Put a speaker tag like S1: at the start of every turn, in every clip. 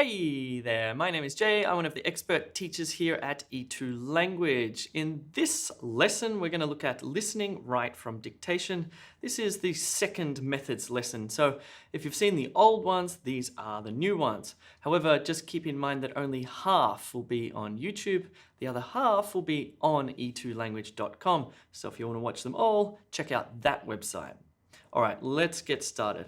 S1: Hey there, my name is Jay. I'm one of the expert teachers here at E2 Language. In this lesson, we're going to look at listening right from dictation. This is the second methods lesson. So if you've seen the old ones, these are the new ones. However, just keep in mind that only half will be on YouTube. The other half will be on e2language.com. So if you want to watch them all, check out that website. All right, let's get started.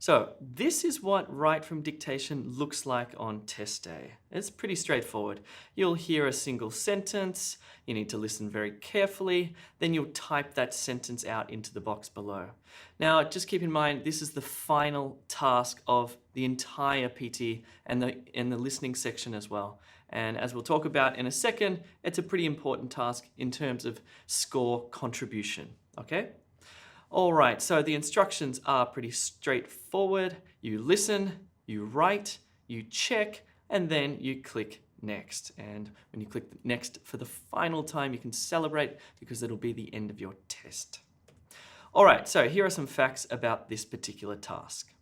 S1: So this is what right from dictation looks like on test day. It's pretty straightforward. You'll hear a single sentence, you need to listen very carefully, then you'll type that sentence out into the box below. Now just keep in mind this is the final task of the entire PT and the listening section as well. And as we'll talk about in a second, it's a pretty important task in terms of score contribution, okay? All right, so the instructions are pretty straightforward. You listen, you write, you check, and then you click next. And when you click next for the final time, you can celebrate because it'll be the end of your test. All right, so here are some facts about this particular task.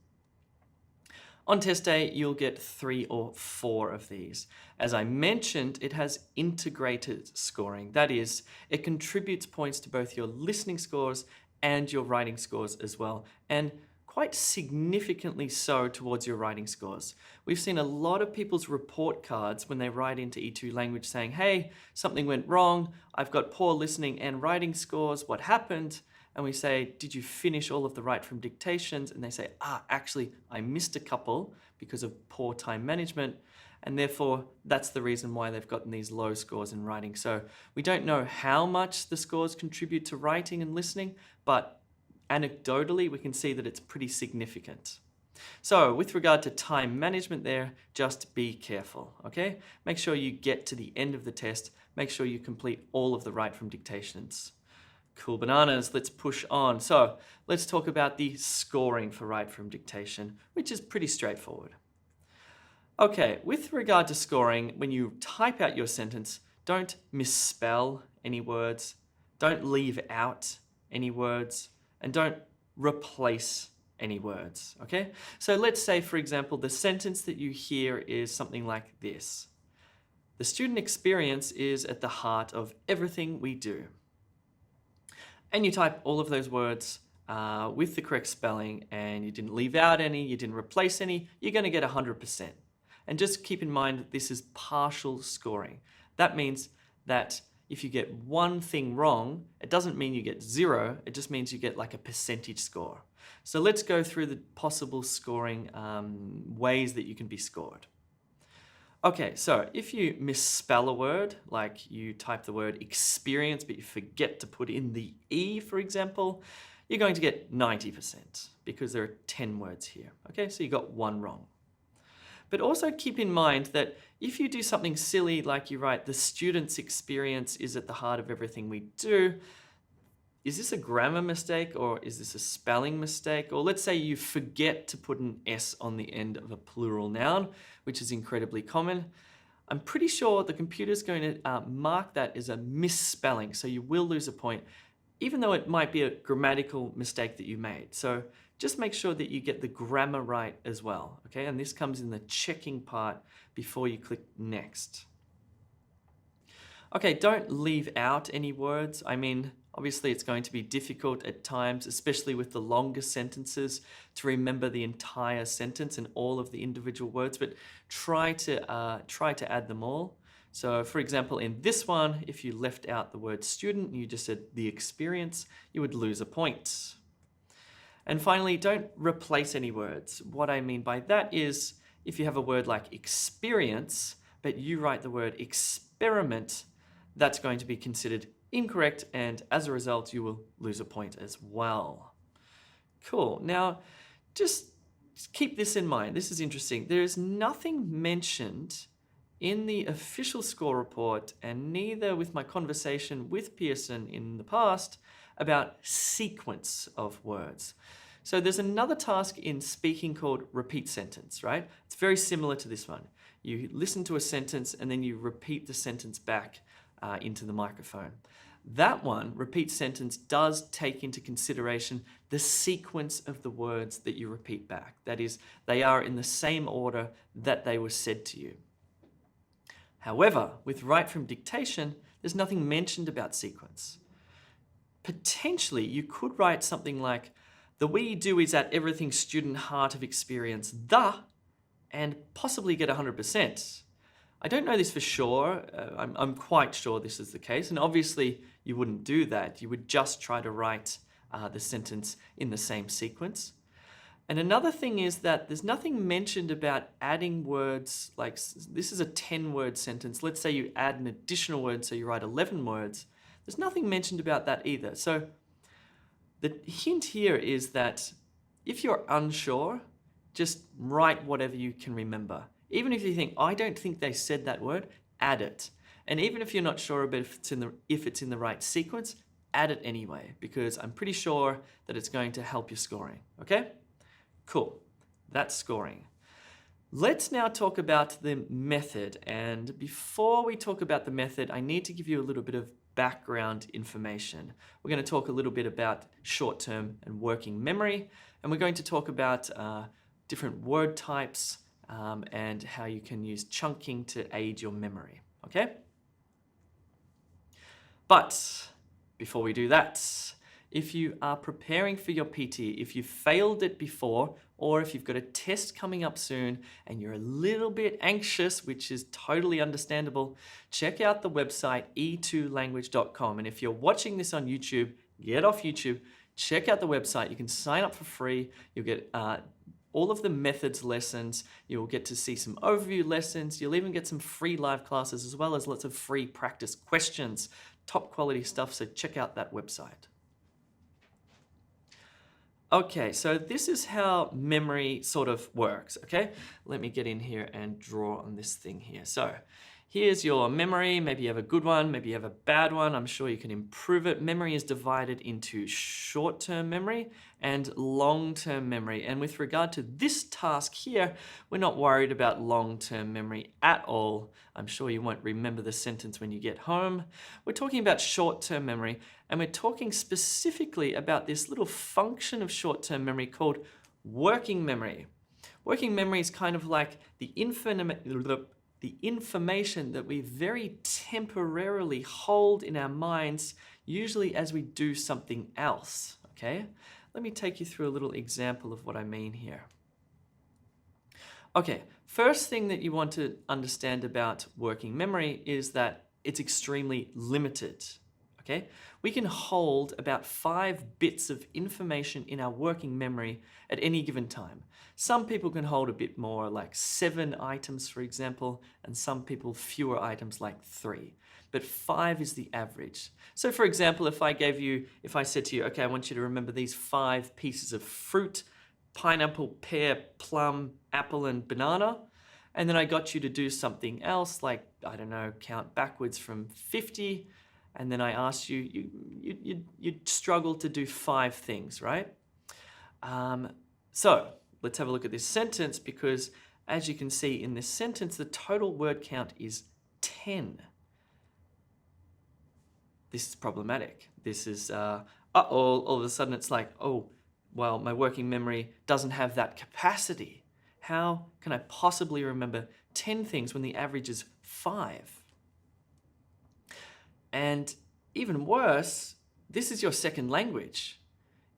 S1: On test day, you'll get 3 or 4 of these. As I mentioned, it has integrated scoring. That is, it contributes points to both your listening scores and your writing scores as well, and quite significantly so towards your writing scores. We've seen a lot of people's report cards when they write into E2 Language saying, hey, something went wrong, I've got poor listening and writing scores, what happened? And we say, did you finish all of the right from dictations? And they say, actually, I missed a couple because of poor time management. And therefore, that's the reason why they've gotten these low scores in writing. So we don't know how much the scores contribute to writing and listening, but anecdotally, we can see that it's pretty significant. So with regard to time management there, just be careful, okay? Make sure you get to the end of the test. Make sure you complete all of the right from dictations. Cool bananas, let's push on. So let's talk about the scoring for right from dictation, which is pretty straightforward. Okay, with regard to scoring, when you type out your sentence, don't misspell any words, don't leave out any words, and don't replace any words, okay? So let's say, for example, the sentence that you hear is something like this. The student experience is at the heart of everything we do. And you type all of those words with the correct spelling, and you didn't leave out any, you didn't replace any, you're going to get 100%. And just keep in mind that this is partial scoring. That means that if you get one thing wrong, it doesn't mean you get 0, it just means you get like a percentage score. So let's go through the possible scoring ways that you can be scored. Okay, so if you misspell a word, like you type the word experience, but you forget to put in the E, for example, you're going to get 90% because there are 10 words here. Okay, so you got one wrong. But also keep in mind that if you do something silly like you write, the student's experience is at the heart of everything we do, is this a grammar mistake or is this a spelling mistake? Or let's say you forget to put an S on the end of a plural noun, which is incredibly common. I'm pretty sure the computer's going to mark that as a misspelling, so you will lose a point, even though it might be a grammatical mistake that you made. So just make sure that you get the grammar right as well, okay? And this comes in the checking part before you click next. Okay, don't leave out any words. I mean, obviously it's going to be difficult at times, especially with the longer sentences, to remember the entire sentence and all of the individual words, but try to add them all. So for example, in this one, if you left out the word student and you just said the experience, you would lose a point. And finally, don't replace any words. What I mean by that is if you have a word like experience, but you write the word experiment, that's going to be considered incorrect, and as a result, you will lose a point as well. Cool. Now, just keep this in mind. This is interesting. There is nothing mentioned in the official score report, and neither with my conversation with Pearson in the past, about sequence of words. So there's another task in speaking called repeat sentence, right? It's very similar to this one. You listen to a sentence and then you repeat the sentence back into the microphone. That one, repeat sentence, does take into consideration the sequence of the words that you repeat back. That is, they are in the same order that they were said to you. However, with write from dictation, there's nothing mentioned about sequence. Potentially, you could write something like, the we do is at everything student heart of experience, and possibly get 100%. I don't know this for sure. I'm quite sure this is the case. And obviously, you wouldn't do that. You would just try to write the sentence in the same sequence. And another thing is that there's nothing mentioned about adding words, like this is a 10-word sentence. Let's say you add an additional word, so you write 11 words. There's nothing mentioned about that either. So the hint here is that if you're unsure, just write whatever you can remember. Even if you think, I don't think they said that word, add it. And even if you're not sure about if it's in the right sequence, add it anyway, because I'm pretty sure that it's going to help your scoring, okay? Cool, that's scoring. Let's now talk about the method. And before we talk about the method, I need to give you a little bit of background information. We're going to talk a little bit about short-term and working memory, and we're going to talk about different word types and how you can use chunking to aid your memory, okay? But before we do that, if you are preparing for your PT, if you failed it before, or if you've got a test coming up soon and you're a little bit anxious, which is totally understandable, check out the website e2language.com. And if you're watching this on YouTube, get off YouTube, check out the website. You can sign up for free. You'll get all of the methods lessons. You'll get to see some overview lessons. You'll even get some free live classes as well as lots of free practice questions, top quality stuff. So check out that website. Okay, so this is how memory sort of works, okay? Let me get in here and draw on this thing here. So here's your memory. Maybe you have a good one, maybe you have a bad one. I'm sure you can improve it. Memory is divided into short-term memory and long-term memory. And with regard to this task here, we're not worried about long-term memory at all. I'm sure you won't remember the sentence when you get home. We're talking about short-term memory, and we're talking specifically about this little function of short-term memory called working memory. Working memory is kind of like the information that we very temporarily hold in our minds, usually as we do something else, okay? Let me take you through a little example of what I mean here. Okay, first thing that you want to understand about working memory is that it's extremely limited, okay? We can hold about 5 bits of information in our working memory at any given time. Some people can hold a bit more, like 7 items, for example, and some people fewer items, like 3. But 5 is the average. So for example, if I said to you, okay, I want you to remember these 5 pieces of fruit, pineapple, pear, plum, apple, and banana, and then I got you to do something else, like, I don't know, count backwards from 50, and then I asked you, you'd struggle to do 5 things, right? So let's have a look at this sentence, because as you can see in this sentence, the total word count is 10. This is problematic. This is, all of a sudden it's like, oh, well, my working memory doesn't have that capacity. How can I possibly remember 10 things when the average is 5? And even worse, this is your second language.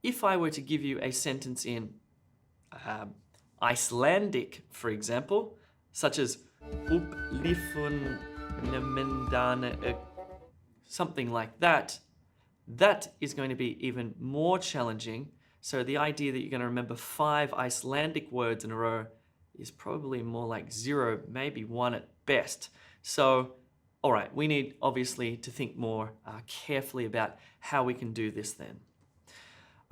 S1: If I were to give you a sentence in Icelandic, for example, such as upplifun nemendane, something like that, that is going to be even more challenging. So the idea that you're going to remember 5 Icelandic words in a row is probably more like 0, maybe 1 at best. So, all right, we need obviously to think more carefully about how we can do this then.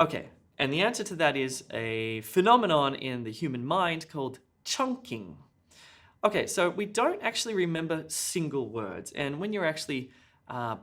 S1: Okay, and the answer to that is a phenomenon in the human mind called chunking. Okay, so we don't actually remember single words, and when you're actually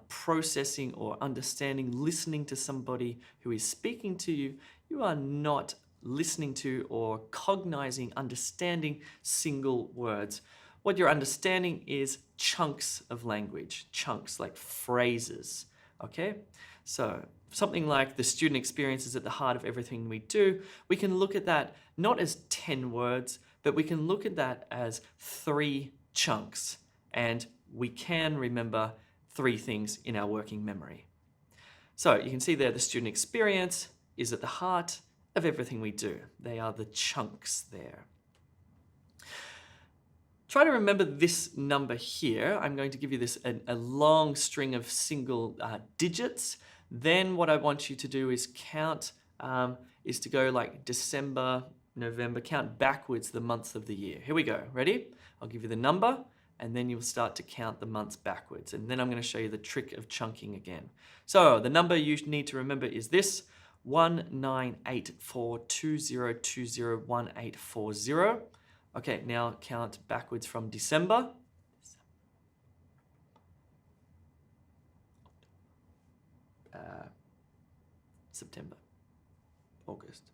S1: processing or understanding, listening to somebody who is speaking to you, you are not listening to or cognizing, understanding single words. What you're understanding is chunks of language, chunks like phrases. Okay, so something like the student experience is at the heart of everything we do. We can look at that not as 10 words, but we can look at that as 3 chunks. And we can remember 3 things in our working memory. So you can see there the student experience is at the heart of everything we do. They are the chunks there. Try to remember this number here. I'm going to give you this a long string of single digits. Then what I want you to do is count, is to go like December, November, count backwards the months of the year. Here we go. Ready? I'll give you the number, and then you'll start to count the months backwards. And then I'm going to show you the trick of chunking again. So the number you need to remember is this: 198420201840. Okay, now count backwards from December. September, August.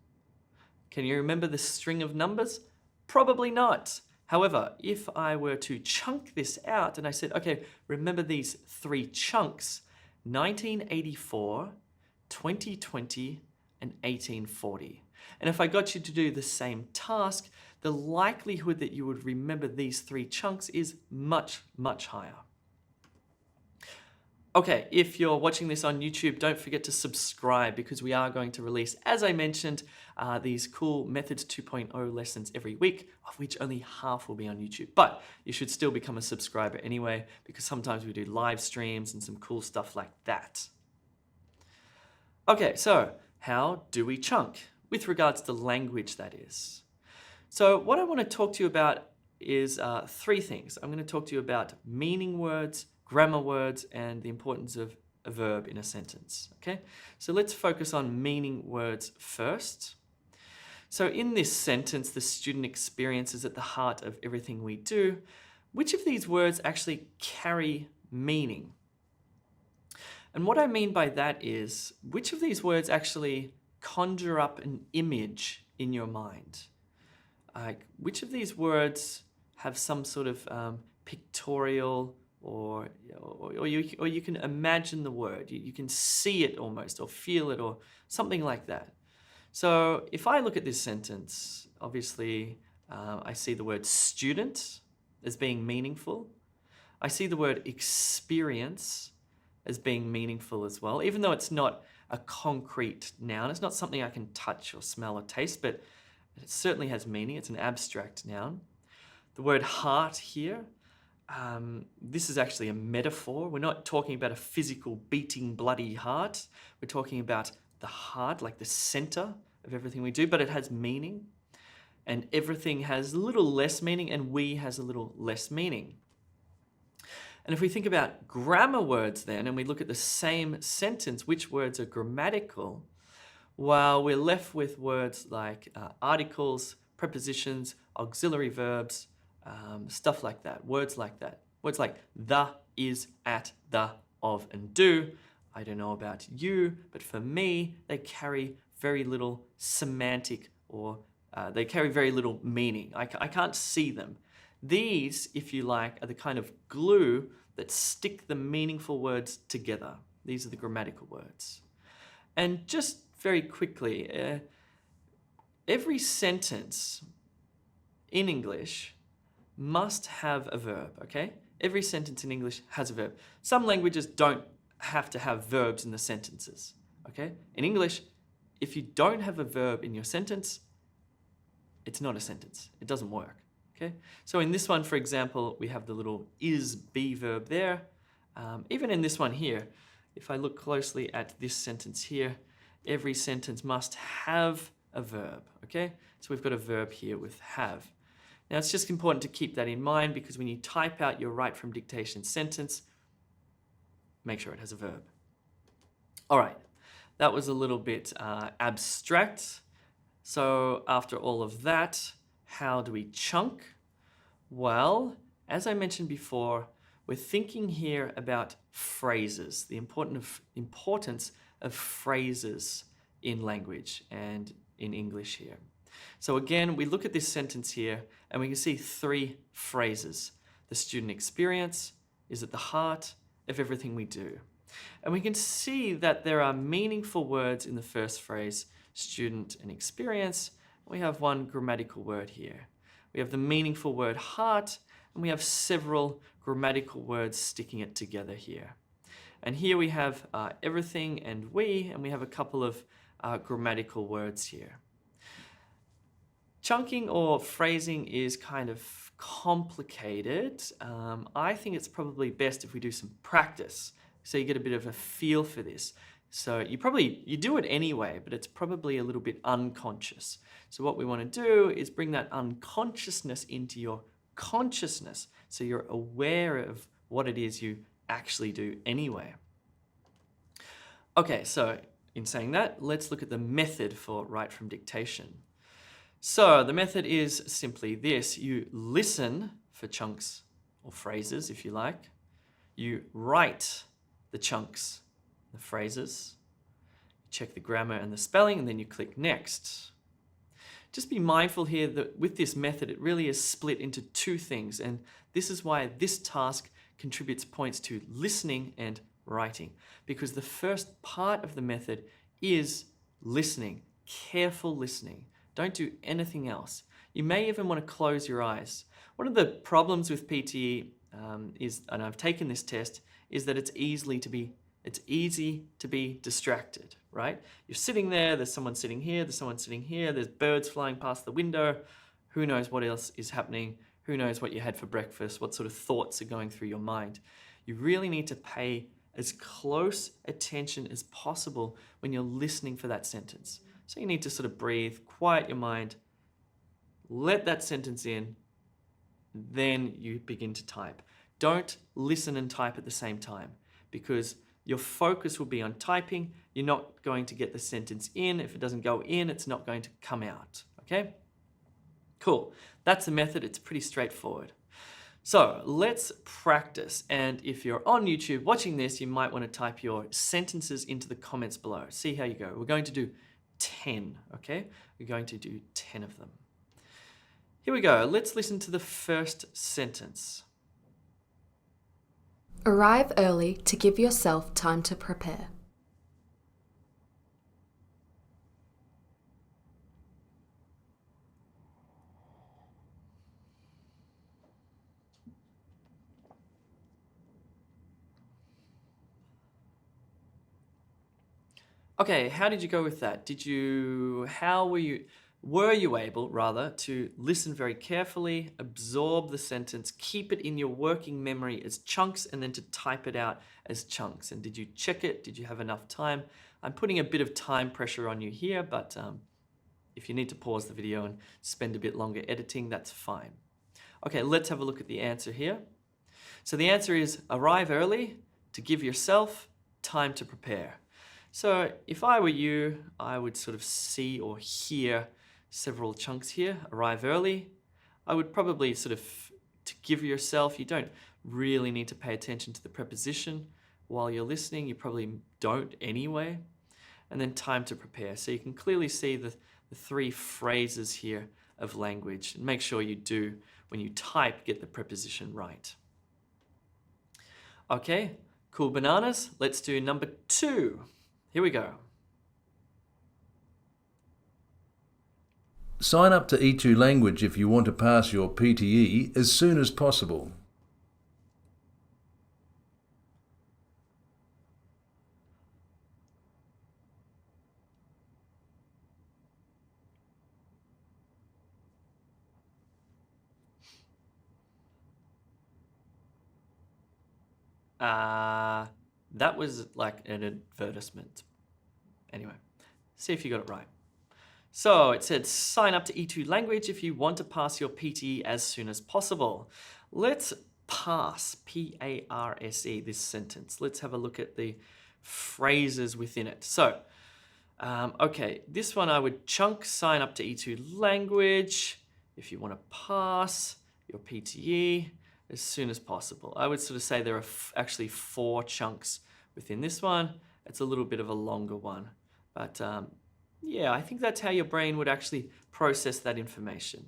S1: Can you remember the string of numbers? Probably not. However, if I were to chunk this out and I said, okay, remember these 3 chunks: 1984, 2020, and 1840. And if I got you to do the same task, the likelihood that you would remember these 3 chunks is much, much higher. Okay, if you're watching this on YouTube, don't forget to subscribe, because we are going to release, as I mentioned, these cool Methods 2.0 lessons every week, of which only half will be on YouTube. But you should still become a subscriber anyway, because sometimes we do live streams and some cool stuff like that. Okay, so how do we chunk? With regards to language, that is. So what I want to talk to you about is 3 things. I'm going to talk to you about meaning words, grammar words, and the importance of a verb in a sentence. Okay, so let's focus on meaning words first. So in this sentence, the student experience is at the heart of everything we do. Which of these words actually carry meaning? And what I mean by that is, which of these words actually conjure up an image in your mind? Which of these words have some sort of pictorial, or you can imagine the word, you can see it almost, or feel it, or something like that. So if I look at this sentence, obviously I see the word student as being meaningful. I see the word experience as being meaningful as well, even though it's not a concrete noun. It's not something I can touch or smell or taste, but it certainly has meaning. It's an abstract noun. The word heart here, this is actually a metaphor. We're not talking about a physical beating bloody heart. We're talking about the heart, like the center of everything we do, but it has meaning. And everything has a little less meaning, and we has a little less meaning. And if we think about grammar words then, and we look at the same sentence, which words are grammatical? Well, we're left with words like articles, prepositions, auxiliary verbs, stuff like that, words like that. Words like the, is, at, the, of, and do. I don't know about you, but for me, they carry very little semantic, or they carry very little meaning. I can't see them. These, if you like, are the kind of glue that stick the meaningful words together. These are the grammatical words. And just very quickly, every sentence in English must have a verb, okay? Every sentence in English has a verb. Some languages don't have to have verbs in the sentences, okay? In English, if you don't have a verb in your sentence, it's not a sentence. It doesn't work. Okay, so in this one, for example, we have the little is be verb there. Even in this one here, if I look closely at this sentence here, every sentence must have a verb. Okay, so we've got a verb here with have. Now it's just important to keep that in mind, because when you type out your write from dictation sentence, make sure it has a verb. All right, that was a little bit abstract. So after all of that, how do we chunk? Well, as I mentioned before, we're thinking here about phrases, the importance of phrases in language and in English here. So again, we look at this sentence here and we can see 3 phrases. The student experience is at the heart of everything we do. And we can see that there are meaningful words in the first phrase, student and experience. We have one grammatical word here. We have the meaningful word heart, and we have several grammatical words sticking it together here. And here we have everything and we have a couple of grammatical words here. Chunking or phrasing is kind of complicated. I think it's probably best if we do some practice so you get a bit of a feel for this. So you do it anyway, but it's probably a little bit unconscious. So what we want to do is bring that unconsciousness into your consciousness so you're aware of what it is you actually do anyway. Okay, so in saying that, let's look at the method for write from dictation. So the method is simply this. You listen for chunks or phrases, if you like. You write the chunks, the phrases. You check the grammar and the spelling, and then you click next. Just be mindful here that with this method, it really is split into two things. And this is why this task contributes points to listening and writing. Because the first part of the method is listening, careful listening. Don't do anything else. You may even want to close your eyes. One of the problems with PTE is, and I've taken this test, is that it's easy to be distracted, right? You're sitting there, there's someone sitting here, there's someone sitting here, there's birds flying past the window. Who knows what else is happening? Who knows what you had for breakfast? What sort of thoughts are going through your mind? You really need to pay as close attention as possible when you're listening for that sentence. So you need to sort of breathe, quiet your mind, let that sentence in, then you begin to type. Don't listen and type at the same time because your focus will be on typing. You're not going to get the sentence in. If it doesn't go in, it's not going to come out, okay? Cool, that's the method. It's pretty straightforward. So let's practice. And if you're on YouTube watching this, you might want to type your sentences into the comments below. See how you go. We're going to do 10, okay? We're going to do 10 of them. Here we go. Let's listen to the first sentence.
S2: Arrive early to give yourself time to prepare.
S1: Okay, how did you go with that? Were you able, rather, to listen very carefully, absorb the sentence, keep it in your working memory as chunks, and then to type it out as chunks? And did you check it? Did you have enough time? I'm putting a bit of time pressure on you here, but if you need to pause the video and spend a bit longer editing, that's fine. Okay, let's have a look at the answer here. So the answer is arrive early to give yourself time to prepare. So if I were you, I would sort of see or hear several chunks here. Arrive early. I would probably sort of, to give yourself, you don't really need to pay attention to the preposition while you're listening. You probably don't anyway. And then time to prepare. So you can clearly see the three phrases here of language. And make sure you do, when you type, get the preposition right. Okay, cool bananas. Let's do number 2. Here we go.
S3: Sign up to E2 Language if you want to pass your PTE as soon as possible.
S1: That was like an advertisement. Anyway, see if you got it right. So it said sign up to E2 Language if you want to pass your PTE as soon as possible. Let's pass, P-A-R-S-E, this sentence. Let's have a look at the phrases within it. So, okay, this one I would chunk sign up to E2 Language if you want to pass your PTE as soon as possible. I would sort of say there are actually 4 chunks within this one. It's a little bit of a longer one, but yeah, I think that's how your brain would actually process that information.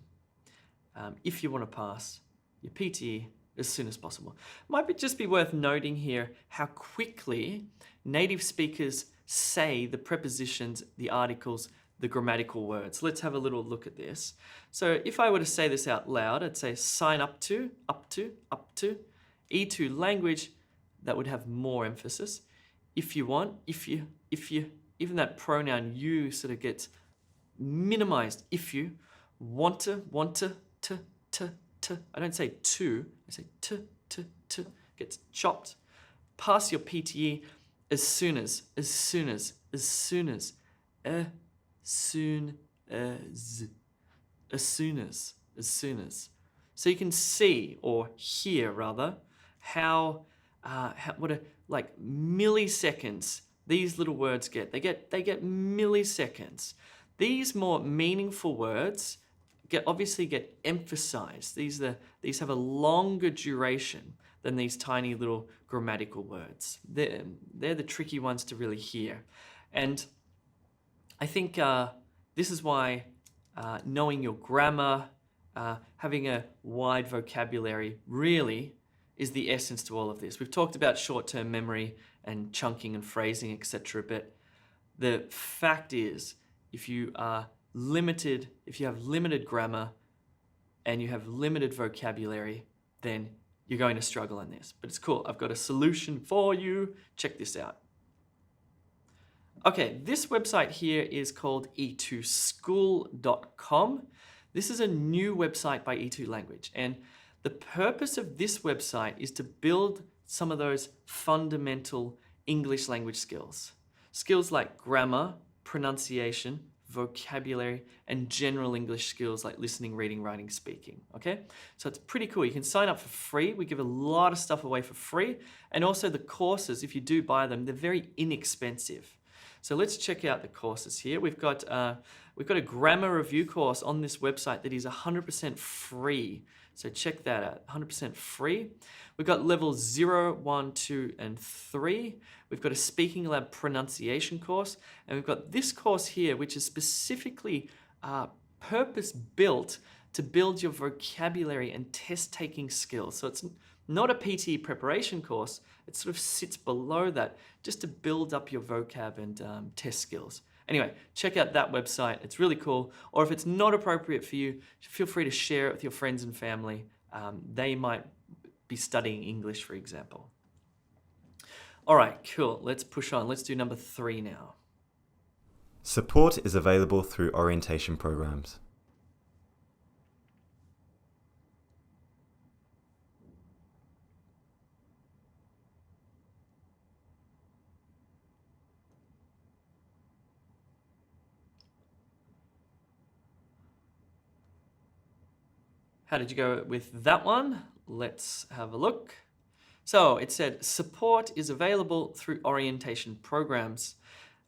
S1: If you want to pass your PTE as soon as possible. Might just be worth noting here how quickly native speakers say the prepositions, the articles, the grammatical words. Let's have a little look at this. So if I were to say this out loud, I'd say sign up to, up to, up to. E2 language, that would have more emphasis. If you want, if you, even that pronoun you sort of gets minimized. If you want to, to. I don't say to, I say to, gets chopped. Pass your PTE as soon as, as soon as, soon as. So you can see, or hear rather, how what a like milliseconds these little words get. They get milliseconds. These more meaningful words obviously get emphasized. These have a longer duration than these tiny little grammatical words. They're the tricky ones to really hear. And I think this is why knowing your grammar, having a wide vocabulary really is the essence to all of this. We've talked about short-term memory and chunking and phrasing, etc. But the fact is, if you have limited grammar and you have limited vocabulary, then you're going to struggle in this. But it's cool. I've got a solution for you. Check this out. Okay, this website here is called e2school.com. This is a new website by E2 Language, and the purpose of this website is to build some of those fundamental English language skills. Skills like grammar, pronunciation, vocabulary, and general English skills like listening, reading, writing, speaking, okay? So it's pretty cool. You can sign up for free. We give a lot of stuff away for free. And also the courses, if you do buy them, they're very inexpensive. So let's check out the courses here. We've got a grammar review course on this website that is 100% free. So check that out, 100% free. We've got levels 0, 1, 2, and 3. We've got a Speaking Lab pronunciation course. And we've got this course here, which is specifically purpose-built to build your vocabulary and test-taking skills. So it's not a PTE preparation course. It sort of sits below that just to build up your vocab and test skills. Anyway, check out that website. It's really cool. Or if it's not appropriate for you, feel free to share it with your friends and family. They might be studying English, for example. All right, cool. Let's push on. Let's do number 3 now.
S4: Support is available through orientation programs.
S1: How did you go with that one? Let's have a look. So it said support is available through orientation programs.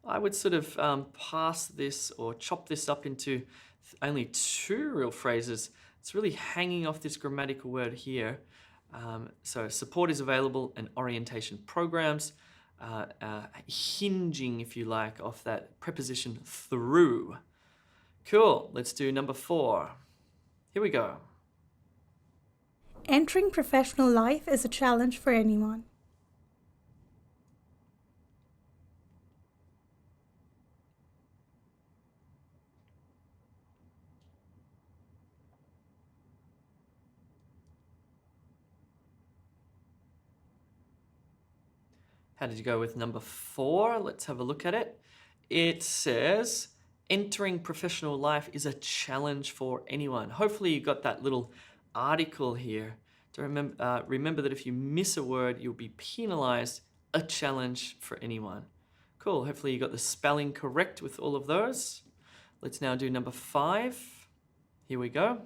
S1: I would sort of pass this or chop this up into only 2 real phrases. It's really hanging off this grammatical word here. So support is available and orientation programs, hinging, if you like, off that preposition through. Cool, let's do number 4. Here we go.
S5: Entering professional life is a challenge for anyone.
S1: How did you go with number 4? Let's have a look at it. It says, entering professional life is a challenge for anyone. Hopefully you got that little article here to remember that if you miss a word, you'll be penalized. A challenge for anyone. Cool. Hopefully you got the spelling correct with all of those. Let's now do number 5. Here we go.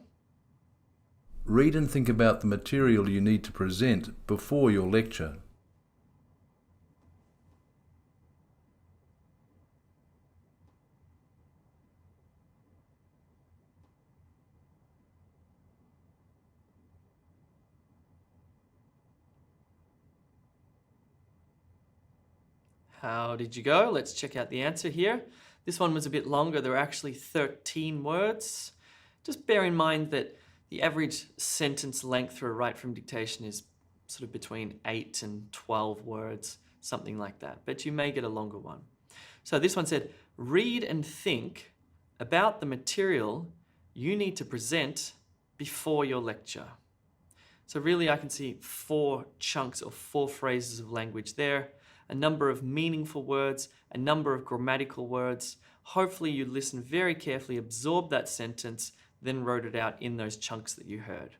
S3: Read and think about the material you need to present before your lecture.
S1: How did you go? Let's check out the answer here. This one was a bit longer. There were actually 13 words. Just bear in mind that The average sentence length for a write from dictation is sort of between 8 and 12 words, something like that, but you may get a longer one. So this one said, read and think about the material you need to present before your lecture. So really I can see 4 chunks or 4 phrases of language there, a number of meaningful words, a number of grammatical words. Hopefully you listened very carefully, absorbed that sentence, then wrote it out in those chunks that you heard.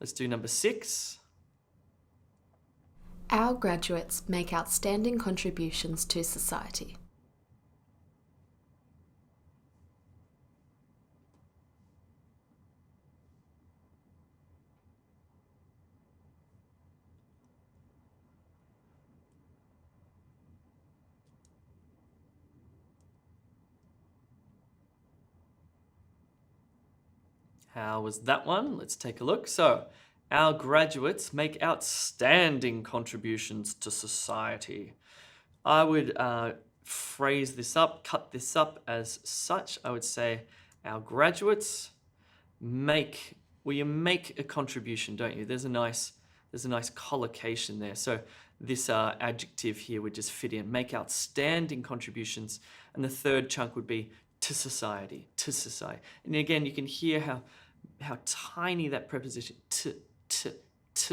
S1: Let's do number 6.
S2: Our graduates make outstanding contributions to society.
S1: How was that one? Let's take a look. So, our graduates make outstanding contributions to society. I would phrase this up, cut this up as such. I would say our graduates make, well, you make a contribution, don't you? There's a nice collocation there. So this adjective here would just fit in, make outstanding contributions. And the third chunk would be to society, to society. And again, you can hear how tiny that preposition to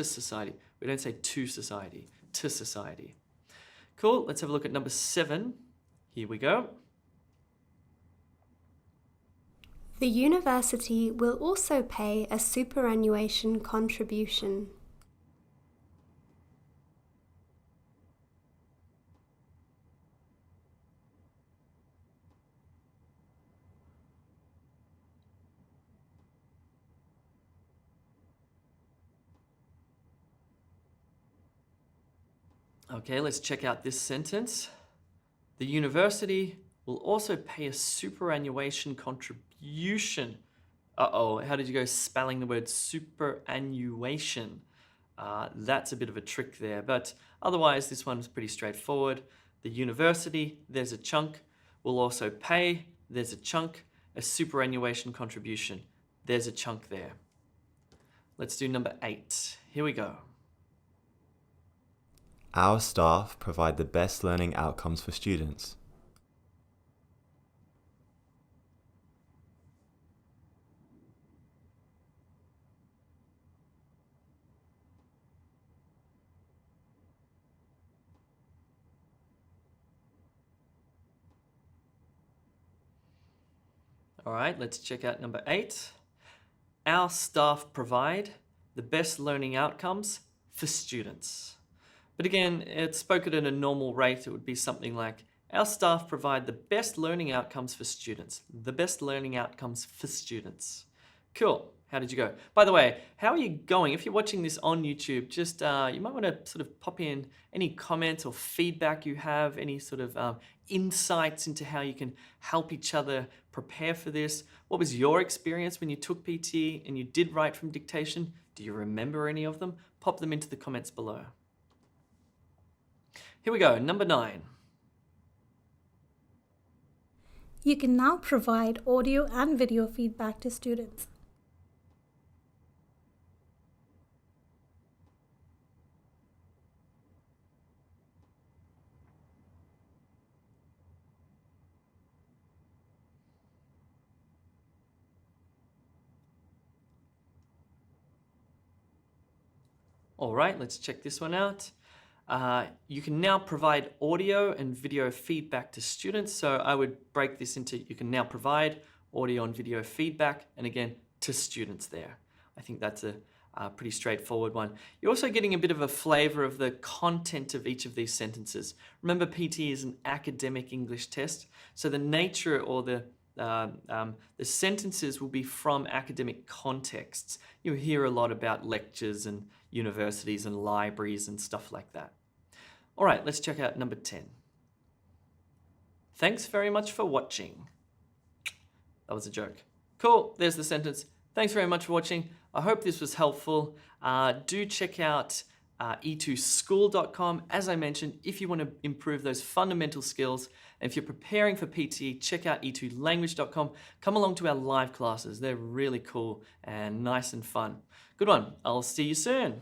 S1: society. We don't say to society, to society. Cool, let's have a look at number 7. Here we go.
S6: The university will also pay a superannuation contribution.
S1: Okay, let's check out this sentence. The university will also pay a superannuation contribution. Uh-oh, how did you go spelling the word superannuation? That's a bit of a trick there, but otherwise this one was pretty straightforward. The university, there's a chunk, will also pay, there's a chunk, a superannuation contribution, there's a chunk there. Let's do number 8. Here we go.
S4: Our staff provide the best learning outcomes for students.
S1: All right, let's check out number 8. Our staff provide the best learning outcomes for students. But again, it's spoken at a normal rate. It would be something like, our staff provide the best learning outcomes for students. The best learning outcomes for students. Cool. How did you go? By the way, how are you going? If you're watching this on YouTube, just you might want to sort of pop in any comments or feedback you have, any sort of insights into how you can help each other prepare for this. What was your experience when you took PT and you did write from dictation? Do you remember any of them? Pop them into the comments below. Here we go, number 9.
S5: You can now provide audio and video feedback to students.
S1: All right, let's check this one out. You can now provide audio and video feedback to students. So I would break this into, you can now provide audio and video feedback, and again, to students there. I think that's a pretty straightforward one. You're also getting a bit of a flavor of the content of each of these sentences. Remember, PT is an academic English test, so the nature or the sentences will be from academic contexts. You'll hear a lot about lectures and universities and libraries and stuff like that. All right, let's check out number 10. Thanks very much for watching. That was a joke. Cool, there's the sentence. Thanks very much for watching. I hope this was helpful. Do check out e2school.com. As I mentioned, if you want to improve those fundamental skills, and if you're preparing for PTE, check out e2language.com. Come along to our live classes. They're really cool and nice and fun. Good one. I'll see you soon.